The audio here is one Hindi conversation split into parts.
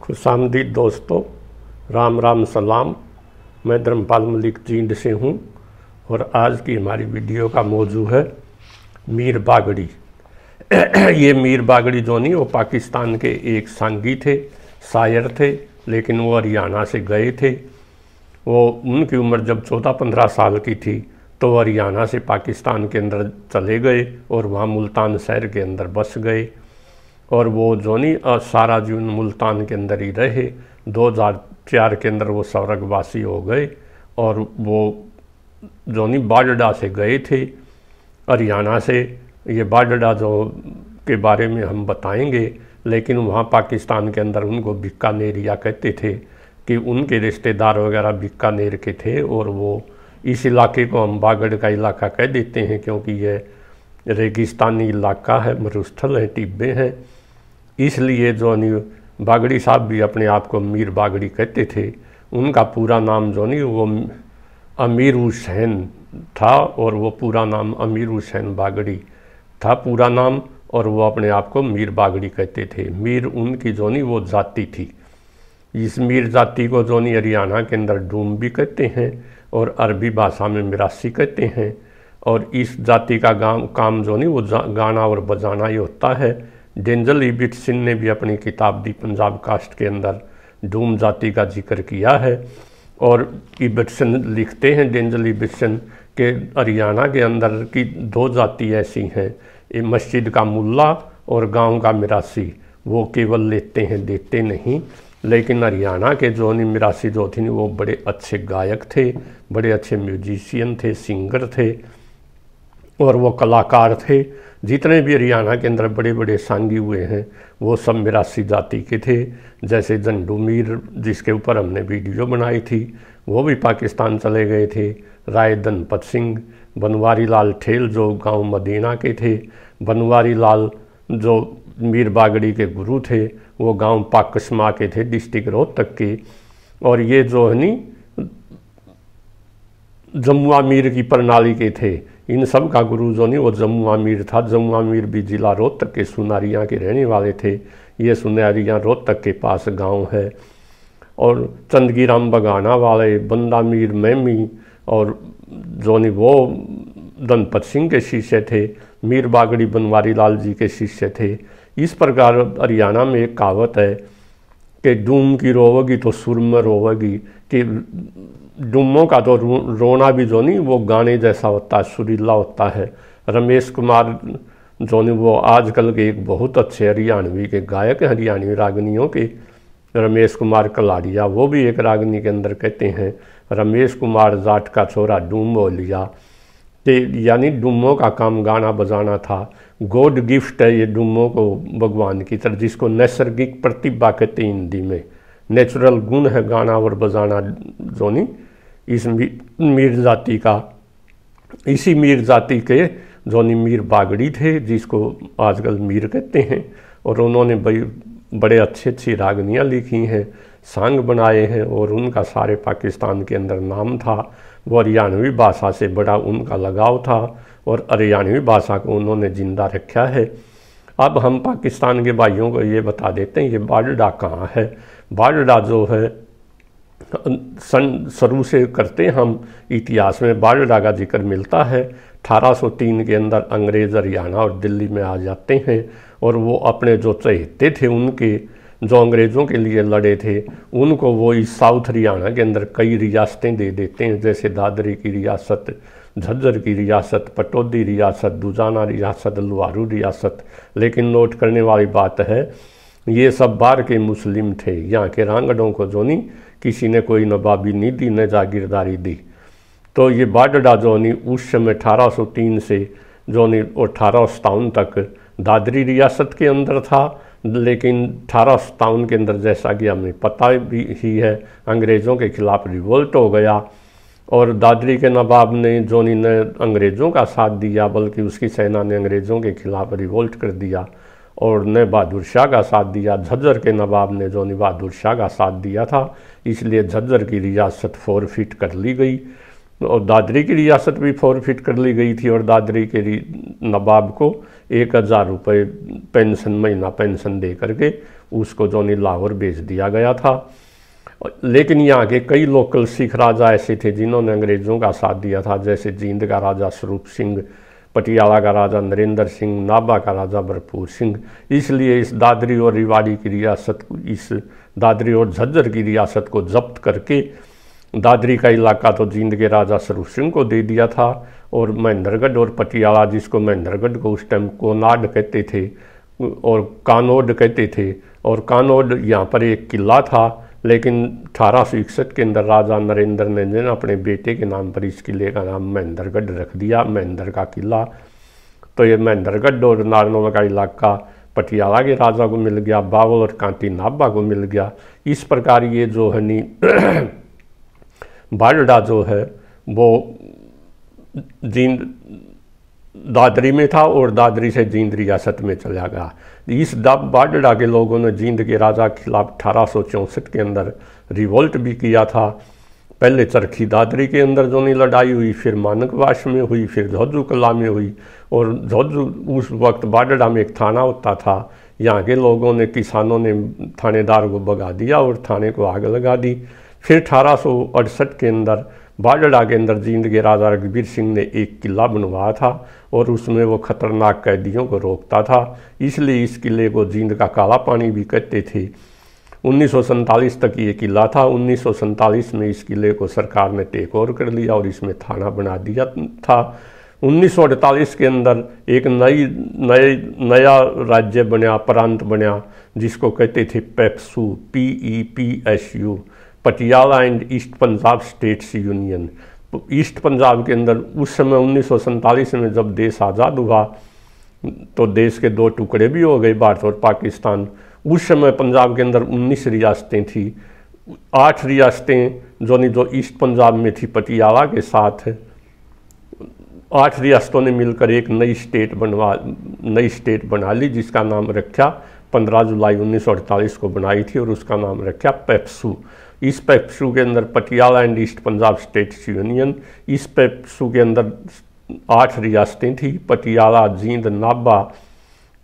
खुशामदीद दोस्तों, राम राम सलाम। मैं धर्मपाल मलिक जींद से हूँ और आज की हमारी वीडियो का मौजू है मीर बागड़ी। ये मीर बागड़ी जो नहीं, वो पाकिस्तान के एक सांगी थे, शायर थे, लेकिन वो हरियाणा से गए थे। वो उनकी उम्र जब 14-15 साल की थी तो वो हरियाणा से पाकिस्तान के अंदर चले गए और वहाँ मुल्तान शहर के अंदर बस गए और वो जो नहीं सारा जीवन मुल्तान के अंदर ही रहे। 2004 के अंदर वो स्वर्गवासी हो गए और वो जो नहीं बाडडा से गए थे हरियाणा से। ये बाडडा जो के बारे में हम बताएंगे, लेकिन वहाँ पाकिस्तान के अंदर उनको बीकानेरिया कहते थे कि उनके रिश्तेदार वगैरह बीकानेर के थे और वो इस इलाके को हम बागड़ का इलाका कह देते हैं क्योंकि ये रेगिस्तानी इलाका है, मरुस्थल है, टिब्बे हैं। इसलिए जो नहीं बागड़ी साहब भी अपने आप को मीर बागड़ी कहते थे। उनका पूरा नाम जो नहीं वो अमीर हुसैन था और वो पूरा नाम अमीर हुसैन बागड़ी था पूरा नाम, और वो अपने आप को मीर बागड़ी कहते थे। मीर उनकी जो नहीं वो जाति थी। इस मीर जाति को जो नहीं हरियाणा के अंदर डूम भी कहते हैं और अरबी भाषा में मिरासी कहते हैं। और इस जाति का काम जो नहीं वो गाना और बजाना ही होता है। डेंजल इबिटसन ने भी अपनी किताब दी पंजाब कास्ट के अंदर डूम जाति का जिक्र किया है। और इबिटसन लिखते हैं, डेंजल इबिटसन, के हरियाणा के अंदर की 2 जाति ऐसी हैं, ये मस्जिद का मुल्ला और गांव का मिरासी। वो केवल लेते हैं, देते नहीं। लेकिन हरियाणा के जो नहीं मिरासी जो थे वो बड़े अच्छे गायक थे, बड़े अच्छे म्यूजिशियन थे, सिंगर थे और वो कलाकार थे। जितने भी हरियाणा के अंदर बड़े बड़े सांगी हुए हैं वो सब मिरासी जाति के थे। जैसे झंडू मीर जिसके ऊपर हमने वीडियो बनाई थी, वो भी पाकिस्तान चले गए थे। राय धनपत सिंह, बनवारी लाल ठेल जो गांव मदीना के थे, बनवारी लाल जो मीर बागड़ी के गुरु थे वो गांव पाकसमा के थे, डिस्ट्रिक्ट रोहतक के। और ये जो है नी जमुआ मीर की प्रणाली के थे। इन सब का गुरु जो नहीं वो जमुआ मीर था। जमुआ मीर भी जिला रोहतक के सुनारियाँ के रहने वाले थे। ये सुनारियाँ रोहतक के पास गांव है। और चंदगीराम बगाना वाले, बंदा मीर मैमी और जो नहीं वो धनपत सिंह के शिष्य थे। मीर बागड़ी बनवारी लाल जी के शिष्य थे। इस प्रकार हरियाणा में एक कहावत है कि डूम की रोवगी तो सुर में रोवगी, कि डूमों का तो रोना भी जो नहीं वो गाने जैसा होता है, सुरीला होता है। रमेश कुमार जो नहीं वो आजकल के एक बहुत अच्छे हरियाणवी के गायक हैं, हरियाणवी रागनियों के, रमेश कुमार कलाड़िया। वो भी एक रागनी के अंदर कहते हैं रमेश कुमार जाट का छोरा डूम हो लिया, कि यानी डूमों का काम गाना बजाना था। गॉड गिफ्ट है ये डूमों को भगवान की तरह, जिसको नैसर्गिक प्रतिभा कहते हैं हिंदी में। नेचुरल गुण है गाना और बजाना जो नहीं इस मीर जाति का। इसी मीर जाति के जो नहीं मीर बागड़ी थे, जिसको आजकल मीर कहते हैं। और उन्होंने बड़े अच्छी रागनियाँ लिखी हैं, सांग बनाए हैं और उनका सारे पाकिस्तान के अंदर नाम था। वो हरियाणवी भाषा से बड़ा उनका लगाव था और हरियाणवी भाषा को उन्होंने जिंदा रखा है। अब हम पाकिस्तान के भाइयों को ये बता देते हैं ये बाडडा कहाँ है। बाडडा जो है शुरू से करते हम इतिहास में बाडडा का जिक्र मिलता है। 1803 के अंदर अंग्रेज़ हरियाणा और दिल्ली में आ जाते हैं और वो अपने जो चहेते थे उनके, जो अंग्रेज़ों के लिए लड़े थे, उनको वो इस साउथ हरियाणा के अंदर कई रियासतें दे देते हैं, जैसे दादरी की रियासत, झज्जर की रियासत, पटौदी रियासत, दुजाना रियासत, लुहारू रियासत। लेकिन नोट करने वाली बात है ये सब बाहर के मुस्लिम थे। यहाँ के रांगड़ों को जो नहीं किसी ने कोई नवाबी नहीं दी, न जागीरदारी दी। तो ये बाडडा जो नहीं उस समय 1803 से जो नहीं 1857 तक दादरी रियासत के अंदर था। लेकिन 1857 के अंदर जैसा कि हमें पता भी ही है अंग्रेज़ों के खिलाफ रिवोल्ट हो गया और दादरी के नवाब ने जो नहीं ने अंग्रेज़ों का साथ दिया, बल्कि उसकी सेना ने अंग्रेज़ों के खिलाफ रिवोल्ट कर दिया और ने बहादुर शाह का साथ दिया। झज्जर के नवाब ने जो नहीं बहादुर शाह का साथ दिया था, इसलिए झज्जर की रियासत फॉरफिट कर ली गई और दादरी की रियासत भी फॉरफिट कर ली गई थी। और दादरी के नवाब को 1000 रुपये पेंशन, महीना पेंशन दे करके उसको जो नहीं लाहौर भेज दिया गया था। लेकिन यहाँ के कई लोकल सिख राजा ऐसे थे जिन्होंने अंग्रेज़ों का साथ दिया था, जैसे जींद का राजा स्वरूप सिंह, पटियाला का राजा नरेंद्र सिंह, नाभा का राजा भरपूर सिंह। इसलिए इस दादरी और रेवाड़ी की रियासत, इस दादरी और झज्जर की रियासत को जब्त करके दादरी का इलाका तो जींद के राजा स्वरूप सिंह को दे दिया था, और महेंद्रगढ़ और पटियाला, जिसको महेंद्रगढ़ को उस टाइम कोनाड कहते थे और कानोड कहते थे, और कानोड यहाँ पर एक किला था, लेकिन 1861 के अंदर राजा नरेंद्र ने अपने बेटे के नाम पर इस किले का नाम महेंद्रगढ़ रख दिया, महेंद्र का किला। तो ये महेंद्रगढ़ और नारनौल का इलाका पटियाला के राजा को मिल गया, बावल और कांटी नाभा को मिल गया। इस प्रकार ये जो है नी बाडड़ा जो है वो जींद दादरी में था और दादरी से जींद रियासत में चला गया। इस बाडड़ा के लोगों ने जींद के राजा के खिलाफ 1864 के अंदर रिवोल्ट भी किया था। पहले चरखी दादरी के अंदर जो नहीं लड़ाई हुई, फिर मानकवास में हुई, फिर झोजू कला में हुई। और झोजू उस वक्त बाडड़ा में एक थाना होता था, यहाँ के लोगों ने, किसानों ने थानेदार को भगा दिया और थाने को आग लगा दी। फिर 1868 के अंदर बाडड़ा के अंदर जींद के राजा रघुवीर सिंह ने एक किला बनवाया था और उसमें वो खतरनाक कैदियों को रोकता था, इसलिए इस किले को जींद का काला पानी भी कहते थे। 1947 तक ये किला था। 1947 में इस किले को सरकार ने टेक ओवर कर लिया और इसमें थाना बना दिया था। 1948 के अंदर एक नया राज्य बना, प्रांत बना, जिसको कहते थे PEPSU, PEPSU, Patiala and east Punjab states union. East Punjab के अंदर उस समय 1947 में जब देश आज़ाद हुआ तो देश के 2 टुकड़े भी हो गए, भारत और पाकिस्तान। उस समय पंजाब के अंदर 19 रियासतें थी। 8 रियासतें जो ईस्ट पंजाब में थी पटियाला के साथ, 8 रियासतों ने मिलकर एक नई स्टेट बना ली, जिसका नाम रखा 15 जुलाई 1948 को बनाई थी और उसका नाम रखा पेप्सू। इस पेप्सू के अंदर Patiala and east Punjab states union, इस पेप्सू के अंदर 8 रियासतें थी, पटियाला, जींद, नाभा,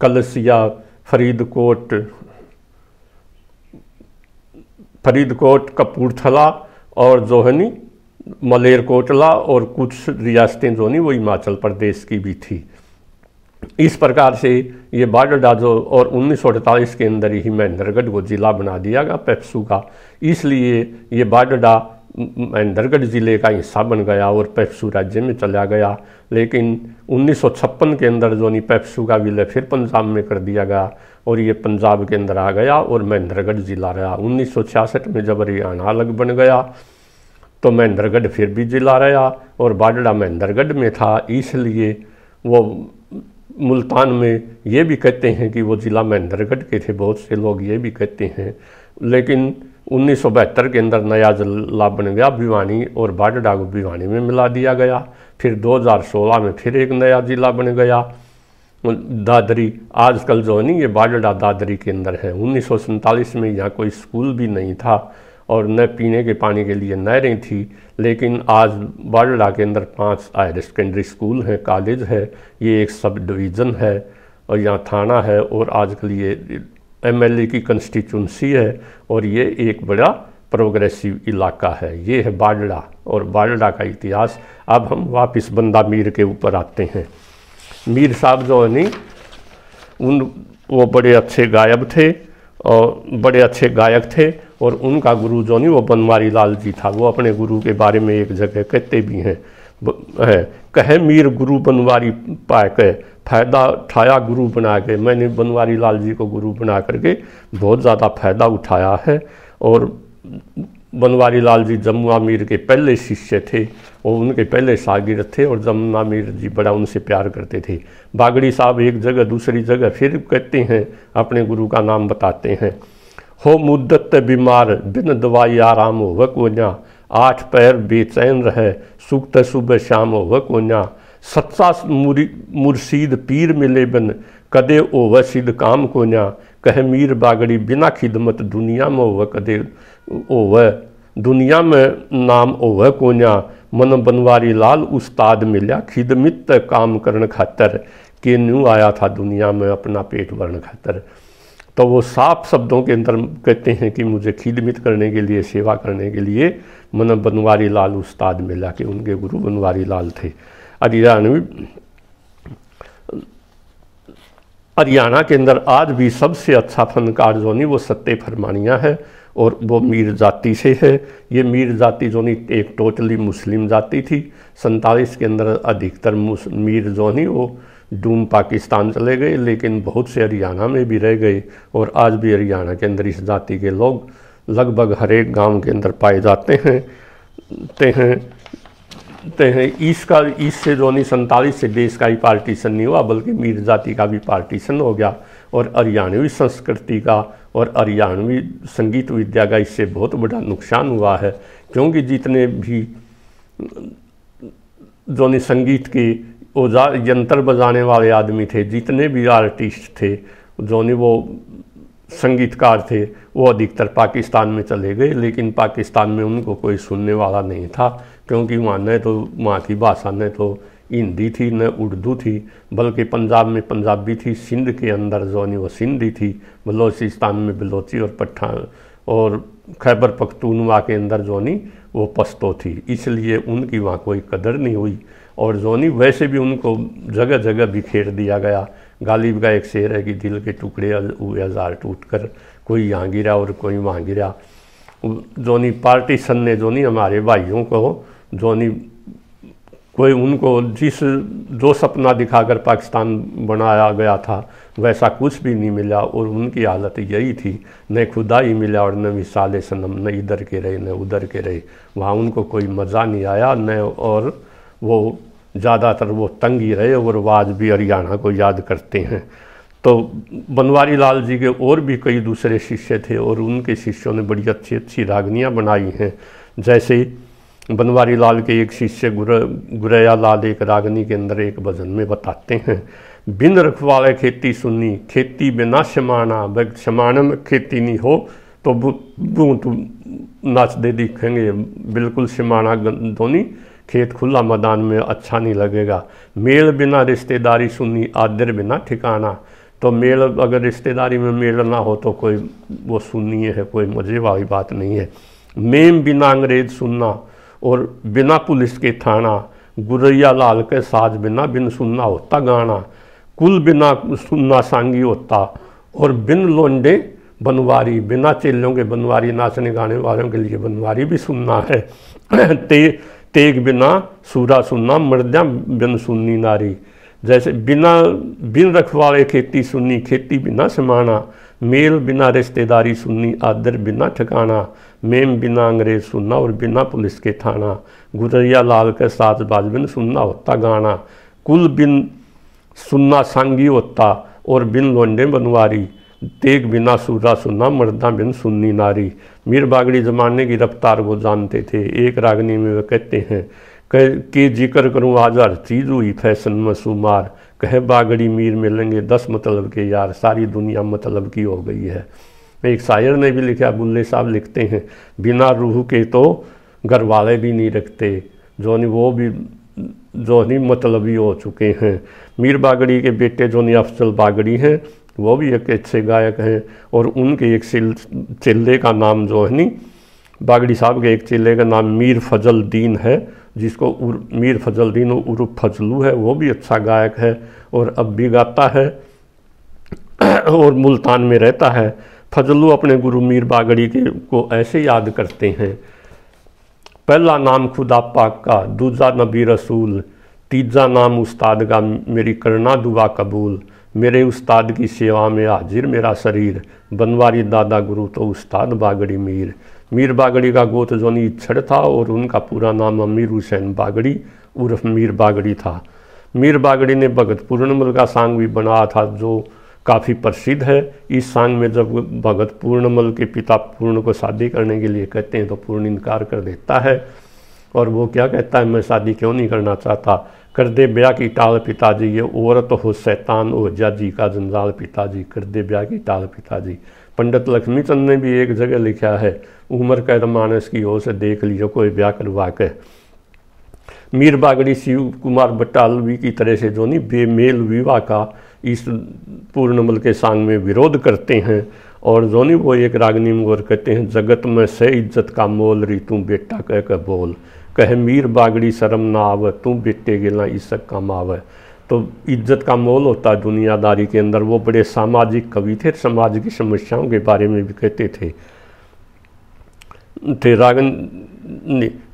कलसिया, फरीदकोट, कपूरथला और जो है नी मलेरकोटला, और कुछ रियासतें जो नहीं वो हिमाचल प्रदेश की भी थी। इस प्रकार से ये बाडड़ा जो, और 1948 के अंदर ही महेंद्रगढ़ को जिला बना दिया गया पेप्सू का, इसलिए ये बाडड़ा महेंद्रगढ़ ज़िले का हिस्सा बन गया और पेप्सू राज्य में चला गया। लेकिन 1956 के अंदर जो नहीं पेप्सू का विलय फिर पंजाब में कर दिया गया और ये पंजाब के अंदर आ गया और महेंद्रगढ़ जिला रहा। 1966 में जब हरियाणा अलग बन गया तो महेंद्रगढ़ फिर भी जिला रहा और बाडड़ा महेंद्रगढ़ में था, इसलिए वो मुल्तान में ये भी कहते हैं कि वो ज़िला महेंद्रगढ़ के थे, बहुत से लोग ये भी कहते हैं। लेकिन 1972 के अंदर नया ज़िला बन गया भिवानी और बाडड़ा को भिवानी में मिला दिया गया। फिर 2016 में फिर एक नया ज़िला बन गया दादरी। आजकल जो है नहीं ये बाडड़ा दादरी के अंदर है। 1947 में यहाँ कोई स्कूल भी नहीं था और न पीने के पानी के लिए नहरें थी, लेकिन आज बाडड़ा के अंदर 5 हायर सेकेंडरी स्कूल हैं, कॉलेज है, ये एक सब डिवीज़न है और यहाँ थाना है और आजकल ये MLA की कंस्टिट्यूंसी है और ये एक बड़ा प्रोग्रेसिव इलाका है। ये है बाडड़ा और बाडड़ा का इतिहास। अब हम वापस बंदा मीर के ऊपर आते हैं। मीर साहब जो है नहीं वो बड़े अच्छे गायक थे और उनका गुरु जो नहीं वो बनवारी लाल जी था। वो अपने गुरु के बारे में एक जगह कहते भी हैं, कहे मीर गुरु बनवारी पाए के फ़ायदा उठाया गुरु बना के। मैंने बनवारी लाल जी को गुरु बना करके बहुत ज़्यादा फ़ायदा उठाया है। और बनवारी लाल जी जमुना मीर के पहले शिष्य थे और उनके पहले शागिर्द थे और जमुना मीर जी बड़ा उनसे प्यार करते थे। बागड़ी साहब एक जगह दूसरी जगह फिर कहते हैं, अपने गुरु का नाम बताते हैं, हो मुद्दत बीमार बिन दवाई आराम हो कोन्या, 8 पैर बेचैन रहे सुक्त सुबह शाम हो कोन्या, सच्चा मुर्शीद पीर मिले बिन कदे ओव सिद्ध काम कोन्या, कह मीर बागड़ी बिना खिदमत दुनिया में ओव कदे ओव, दुनिया में नाम ओव कोन्या, मन बनवारी लाल उस्ताद मिल्या खिदमित काम करन खातर, के न्यू आया था दुनिया में अपना पेट भरने खातर। तो वो साफ शब्दों के अंदर कहते हैं कि मुझे खिदमत करने के लिए, सेवा करने के लिए मन बनवारी लाल उस्ताद मिला, कि उनके गुरु बनवारी लाल थे। हरियाणा के अंदर आज भी सबसे अच्छा फनकार जो नहीं वो सत्ते फरमानिया है, और वो मीर जाति से है। ये मीर जाति जो नहीं एक टोटली मुस्लिम जाति थी। 47 के अंदर अधिकतर मीर जो नहीं वो डूम पाकिस्तान चले गए, लेकिन बहुत से हरियाणा में भी रह गए, और आज भी हरियाणा के अंदर इस जाति के लोग लगभग हर एक गाँव के अंदर पाए जाते हैं। इससे जो नहीं 47 से देश का ही पार्टीशन नहीं हुआ, बल्कि मीर जाति का भी पार्टीशन हो गया, और हरियाणवी संस्कृति का और हरियाणवी संगीत विद्या का इससे बहुत बड़ा नुकसान हुआ है। क्योंकि जितने भी जो नहीं संगीत के औजार यंत्र बजाने वाले आदमी थे, जितने भी आर्टिस्ट थे, जो नहीं वो संगीतकार थे, वो अधिकतर पाकिस्तान में चले गए। लेकिन पाकिस्तान में उनको कोई सुनने वाला नहीं था, क्योंकि वहाँ न तो वहाँ की भाषा न तो हिंदी थी न उर्दू थी, बल्कि पंजाब में पंजाबी थी, सिंध के अंदर जो नहीं वो सिंधी थी, बलोचिस्तान में बलोची और पठान, और खैबर पख्तूनवा के अंदर जो नहीं वो पश्तो थी। इसलिए उनकी वहाँ कोई कदर नहीं हुई, और जो नहीं वैसे भी उनको जगह जगह बिखेर दिया गया। गालिब का एक शेर है कि दिल के टुकड़े हुए हजार टूट कर, कोई यहाँ गिरा और कोई वहाँ गिरा। जो नहीं पार्टीशन ने जो नहीं हमारे भाइयों को जो नहीं कोई उनको जो सपना दिखाकर पाकिस्तान बनाया गया था वैसा कुछ भी नहीं मिला, और उनकी हालत यही थी, न खुदा ही मिला और न विसाले सनम, न इधर के रहे न उधर के रहे। वहाँ उनको कोई मज़ा नहीं आया न, और वो ज़्यादातर वो तंग ही रहे, और वो आज भी हरियाणा को याद करते हैं। तो बनवारी लाल जी के और भी कई दूसरे शिष्य थे, और उनके शिष्यों ने बड़ी अच्छी अच्छी रागनियाँ बनाई हैं। जैसे बनवारी लाल के एक शिष्य गुरैया लाल एक रागनी के अंदर एक भजन में बताते हैं, बिन रखवाले खेती सुननी, खेती बिना शमाना, बग शमाना में खेती नहीं हो तो बूंद नाचते दिखेंगे, बिल्कुल शमाना धोनी, खेत खुला मैदान में अच्छा नहीं लगेगा। मेल बिना रिश्तेदारी सुननी, आदर बिना ठिकाना, तो मेल अगर रिश्तेदारी में मेल ना हो तो कोई वो सुननी है, कोई मज़े वाली बात नहीं है। मेम बिना अंग्रेज सुनना और बिना पुलिस के थाना, गुरैया लाल के साज बिना बिन सुनना होता गाना, कुल बिना सुनना सांगी होता, और बिन लोंडे बनवारी, बिना चेलों के बनवारी नाचने गाने वालों के लिए बनवारी भी सुनना है। तेग बिना सूरा सुनना, मर्दा बिन सुननी नारी। जैसे बिन रखवाले खेती सुननी, खेती बिना समाना, मेल बिना रिश्तेदारी सुननी, आदर बिना ठिकाना, मेम बिना अंग्रेज सुनना और बिना पुलिस के थाना, गुरैया लाल के साथ बाज बिन सुनना होता गाना, कुल बिन सुनना सांगी होता और बिन लोंडे बनवारी, तेग बिना सूरा सुनना, मर्दा बिन सुननी नारी। मीर बागड़ी जमाने की रफ्तार वो जानते थे। एक रागनी में वे कहते हैं कि जिक्र करूँ आज हर चीज़ हुई फैशन में शुमार, कहे बागड़ी मीर मिलेंगे 10 मतलब के यार, सारी दुनिया मतलब की हो गई है। एक शायर ने भी लिखा, बुल्ले साहब लिखते हैं, बिना रूह के तो घर वाले भी नहीं रखते, जो नहीं वो भी जो नहीं मतलबी हो चुके हैं। मीर बागड़ी के बेटे जो नहीं अफजल बागड़ी हैं, वो भी एक अच्छे गायक हैं, और उनके एक चेले का नाम जो है नहीं, बागड़ी साहब के एक चेले का नाम मीर फजल दीन है, जिसको मीर फजल दीन उर्फ फजलू है, वो भी अच्छा गायक है और अब भी गाता है और मुल्तान में रहता है। फजलू अपने गुरु मीर बागड़ी के को ऐसे याद करते हैं, पहला नाम खुदा पाक का, दूजा नबी रसूल, तीजा नाम उस्ताद का, मेरी करना दुआ कबूल, मेरे उस्ताद की सेवा में हाजिर मेरा शरीर, बनवारी दादा गुरु तो उस्ताद बागड़ी मीर। मीर बागड़ी का गोत जोनी छड़ था और उनका पूरा नाम अमीर हुसैन बागड़ी उर्फ मीर बागड़ी था। मीर बागड़ी ने भगत पूर्णमल का सांग भी बनाया था जो काफ़ी प्रसिद्ध है। इस सांग में जब भगत पूर्णमल के पिता पूर्ण को शादी करने के लिए कहते हैं तो पूर्ण इनकार कर देता है, और वो क्या कहता है, मैं शादी क्यों नहीं करना चाहता, कर दे ब्याह की टाल पिताजी, ये औरत हो शैतान हो जी का जंजाल पिताजी, कर दे ब्याह की टाल पिताजी। पंडित लक्ष्मीचंद ने भी एक जगह लिखा है, उम्र कैद मानस की ओर से देख लियो कोई ब्याह करवा के। मीर बागड़ी शिव कुमार बटालवी की तरह से जो नहीं बेमेल विवाह का इस पूर्णमल के सांग में विरोध करते हैं। और जो नहीं वो एक रागनी में और कहते हैं, जगत में से इज्जत का मोल री तू बेटा कह के बोल, कहे मीर बागड़ी शर्म ना आवे, तू बेटे गिला इज्जत काम आवे। तो इज्जत का मोल होता है दुनियादारी के अंदर। वो बड़े सामाजिक कवि थे, समाज की समस्याओं के बारे में भी कहते थे। रागन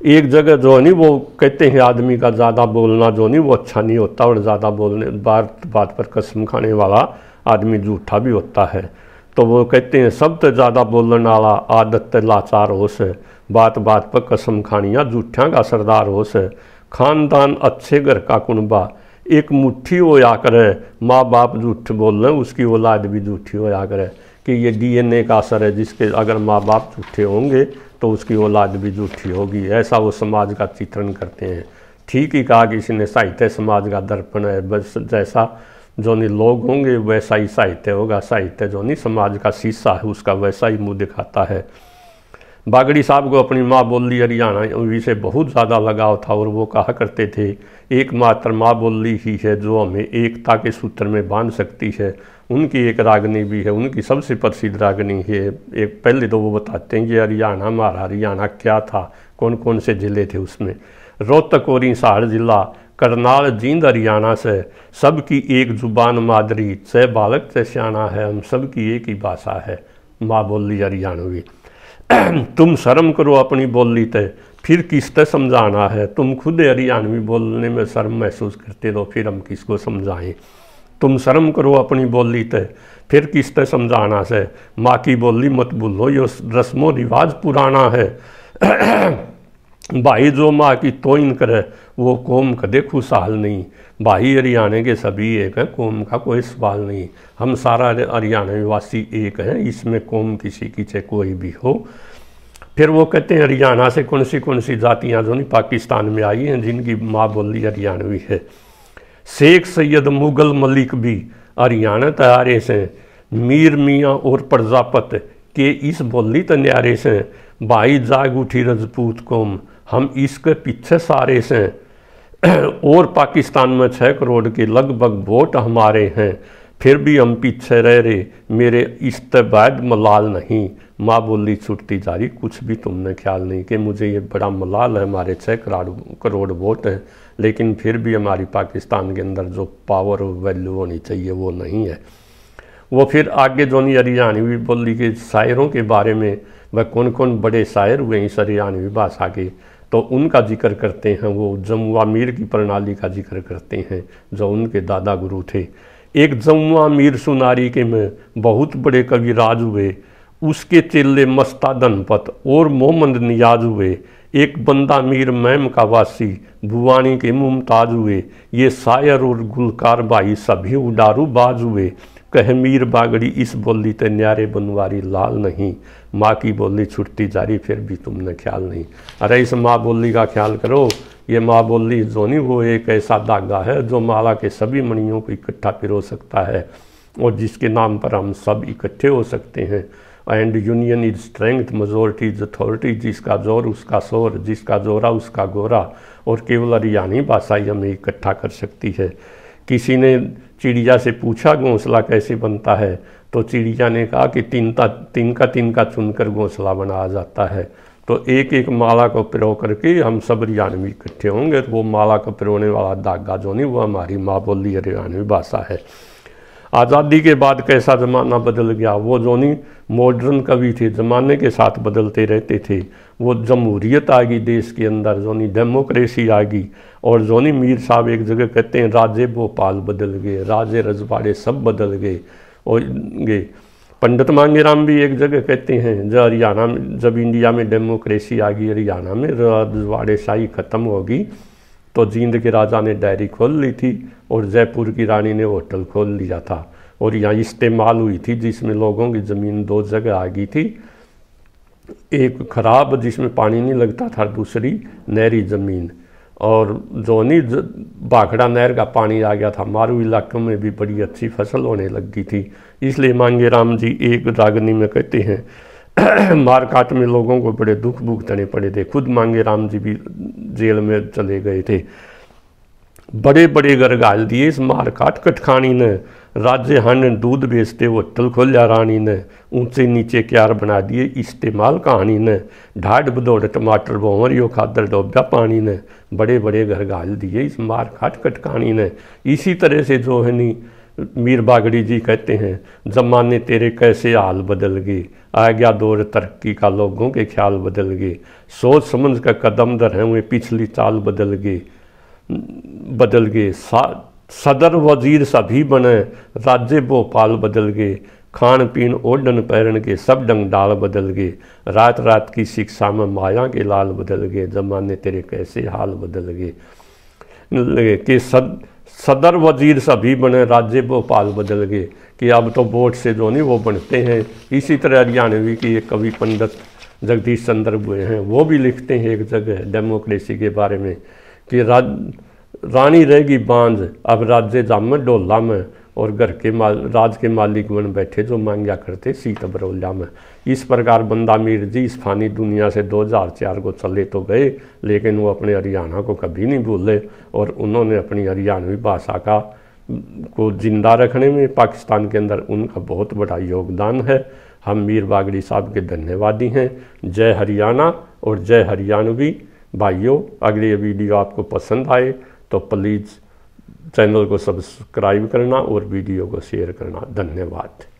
एक जगह जो नहीं वो कहते हैं, आदमी का ज़्यादा बोलना जो नहीं वो अच्छा नहीं होता, और ज़्यादा बोलने बात बात पर कसम खाने वाला आदमी झूठा भी होता है। तो वो कहते हैं, सब तो ज़्यादा बोलने वाला आदत लाचार हो से, बात बात पर कसम खानिया झूठा का सरदार हो से। खानदान अच्छे घर का कुनबा, एक मुट्ठी होया करे, माँ बाप झूठ बोल रहे उसकी औलाद भी झूठी होया करे, कि ये DNA का असर है, जिसके अगर माँ बाप झूठे होंगे तो उसकी औलाद भी झूठी होगी। ऐसा वो समाज का चित्रण करते हैं। ठीक ही कहा किसी ने, साहित्य समाज का दर्पण है। बस जैसा जो नहीं लोग होंगे वैसा ही साहित्य होगा। साहित्य जो नहीं समाज का शीशा है, उसका वैसा ही मुँह दिखाता है। बागड़ी साहब को अपनी माँ बोली हरियाणवी से बहुत ज़्यादा लगाव था, और वो कहा करते थे, एकमात्र माँ बोली ही है जो हमें एकता के सूत्र में बांध सकती है। उनकी एक रागनी भी है, उनकी सबसे प्रसिद्ध रागनी है। एक पहले तो वो बताते हैं कि हरियाणा हमारा हरियाणा क्या था, कौन कौन से ज़िले थे उसमें। रोहतक और हिसार जिला, करनाल जींद हरियाणा से, सबकी एक जुबान मादरी, चाहे बालक चाहे सियाना है, हम सबकी एक ही भाषा है, माँ बोली हरियाणवी। तुम शर्म करो अपनी बोली ते, फिर किसते समझाना है। तुम खुद हरियाणवी बोलने में शर्म महसूस करते तो फिर हम किसको समझाएं। तुम शर्म करो अपनी बोली ते, फिर किसते समझाना से। माँ की बोली मत भूलो, यो रस्मो रिवाज पुराना है। भाई जो माँ की तोइन करे, वो कौम कदे खुशहाल नहीं। भाई हरियाणा के सभी एक हैं, कौम का कोई सवाल नहीं। हम सारा हरियाणवी वासी एक हैं, इसमें कौम किसी की चाहे कोई भी हो। फिर वो कहते हैं, हरियाणा से कौन सी जातियाँ जो नहीं पाकिस्तान में आई हैं, जिनकी माँ बोली हरियाणवी है। शेख सैयद मुगल मलिक भी हरियाणा तैयारे से, मीर मियाँ और प्रजापत के इस बोली तन्यारे से। भाई जाग उठी रजपूत कौम, हम इसके पीछे सारे से। और पाकिस्तान में 6 करोड़ के लगभग वोट हमारे हैं, फिर भी हम पीछे रह रहे, मेरे इस्तेबाद मलाल नहीं। माँ बोली छुटती जा रही, कुछ भी तुमने ख्याल नहीं कि मुझे ये बड़ा मलाल है, हमारे 6 करोड़ वोट हैं, लेकिन फिर भी हमारी पाकिस्तान के अंदर जो पावर और वैल्यू होनी चाहिए वो नहीं है। वो फिर आगे जो नहीं हरियाणवी बोली के शायरों के बारे में, वह कौन कौन बड़े शायर हुए इस हरियाणवी भाषा के, तो उनका जिक्र करते हैं। वो जमुआ मीर की प्रणाली का जिक्र करते हैं, जो उनके दादा गुरु थे। एक जमुआ मीर सुनारी के में बहुत बड़े कवि राज हुए, उसके चेले मस्ता धनपत और मोहम्मद नियाज हुए। एक बंदा मीर मैम का वासी, बुवानी के मुमताज हुए। ये शायर और गुलकार भाई सभी उडारू बाज हुए। कह मीर बागड़ी इस बोली ते न्यारे बनवारी लाल नहीं। माँ की बोली छुटती जारी, फिर भी तुमने ख्याल नहीं। अरे इस माँ बोली का ख्याल करो। ये माँ बोली जो नहीं वो एक ऐसा धागा है जो माला के सभी मणियों को इकट्ठा पिरो सकता है, और जिसके नाम पर हम सब इकट्ठे हो सकते हैं। And union is strength, majority is authority. जिसका जोर उसका शोर, जिसका जोरा उसका गोरा। और केवल हरियाणी भाषा ही हमें इकट्ठा कर सकती है। किसी ने चिड़िया से पूछा घोंसला कैसे बनता है, तो चिड़िया ने कहा कि तिनका चुनकर घोंसला बनाया जाता है। तो एक एक माला को पिरो करके हम सब हरियाणवी इकट्ठे होंगे, तो वो माला को पिरोने वाला धागा जो नहीं वो हमारी माँ बोली हरियाणवी भाषा है। आज़ादी के बाद कैसा ज़माना बदल गया। वो जो नहीं मॉडर्न कवि थे, ज़माने के साथ बदलते रहते थे। वो जमहूरियत आ गई देश के अंदर, जो नहीं डेमोक्रेसी आ गई। और जो नहीं मीर साहब एक जगह कहते हैं, राजे भोपाल बदल गए, राजे रजवाड़े सब बदल गए और गए। पंडित मांगेराम भी एक जगह कहते हैं, जब हरियाणा में, जब इंडिया में डेमोक्रेसी आ गई, हरियाणा में रजवाड़े शाही ख़त्म होगी, तो जींद के राजा ने डायरी खोल ली थी और जयपुर की रानी ने होटल खोल लिया था। और यहाँ इस्तेमाल हुई थी जिसमें लोगों की ज़मीन 2 जगह आ गई थी। एक खराब जिसमें पानी नहीं लगता था, दूसरी नहरी ज़मीन। और जो नहीं भाखड़ा नहर का पानी आ गया था, मारू इलाकों में भी बड़ी अच्छी फसल होने लग गई थी। इसलिए मांगेराम जी एक रागनी में कहते हैं, मार काट में लोगों को बड़े दुख भुगतने पड़े थे। खुद मांगे राम जी भी जेल में चले गए थे। बड़े बड़े घर गाल दिए इस मार काट कटखानी ने। राज्य हन दूध बेचते होटल खोलिया रानी ने। ऊंचे नीचे क्यार बना दिए इस्तेमाल कहानी ने। ढाड बदौड़ टमाटर बोवर यो खादर डोब्या पानी ने। बड़े बड़े घर गाल दिए इस मार काट कटखानी ने। इसी तरह से जो है नी मीर बागड़ी जी कहते हैं, जमाने तेरे कैसे हाल बदल गए, आ गया दौर तरक्की का लोगों के ख्याल बदल गए। सोच समझ का कदम दर हैं वे पिछली चाल बदल गए। सदर वजीर सभी बने राज्य भोपाल बदल गए। खान पीन ओढ़न पैरन के सब डंग डाल बदल गए। रात रात की शिक्षा में माया के लाल बदल गए। जमाने तेरे कैसे हाल बदल गए कि सदर वजीर सभी बने राज्य भोपाल बदल गए। कि अब तो वोट से जो नहीं वो बनते हैं। इसी तरह हरियाणवी की एक कवि पंडित जगदीश चंद्र हुए हैं, वो भी लिखते हैं एक जगह डेमोक्रेसी के बारे में कि रानी रहेगी बांझ अब राज्य जाम डोला में, और घर के राज के मालिक बन बैठे जो मांगा करते सीत बरौला में। इस प्रकार बंदा मीर जी इस फानी दुनिया से 2004 को चले तो गए, लेकिन वो अपने हरियाणा को कभी नहीं भूले और उन्होंने अपनी हरियाणवी भाषा को जिंदा रखने में पाकिस्तान के अंदर उनका बहुत बड़ा योगदान है। हम मीर बागड़ी साहब के धन्यवादी हैं। जय हरियाणा और जय हरियाणवी भाइयों। अगर ये वीडियो आपको पसंद आए तो प्लीज़ चैनल को सब्सक्राइब करना और वीडियो को शेयर करना। धन्यवाद।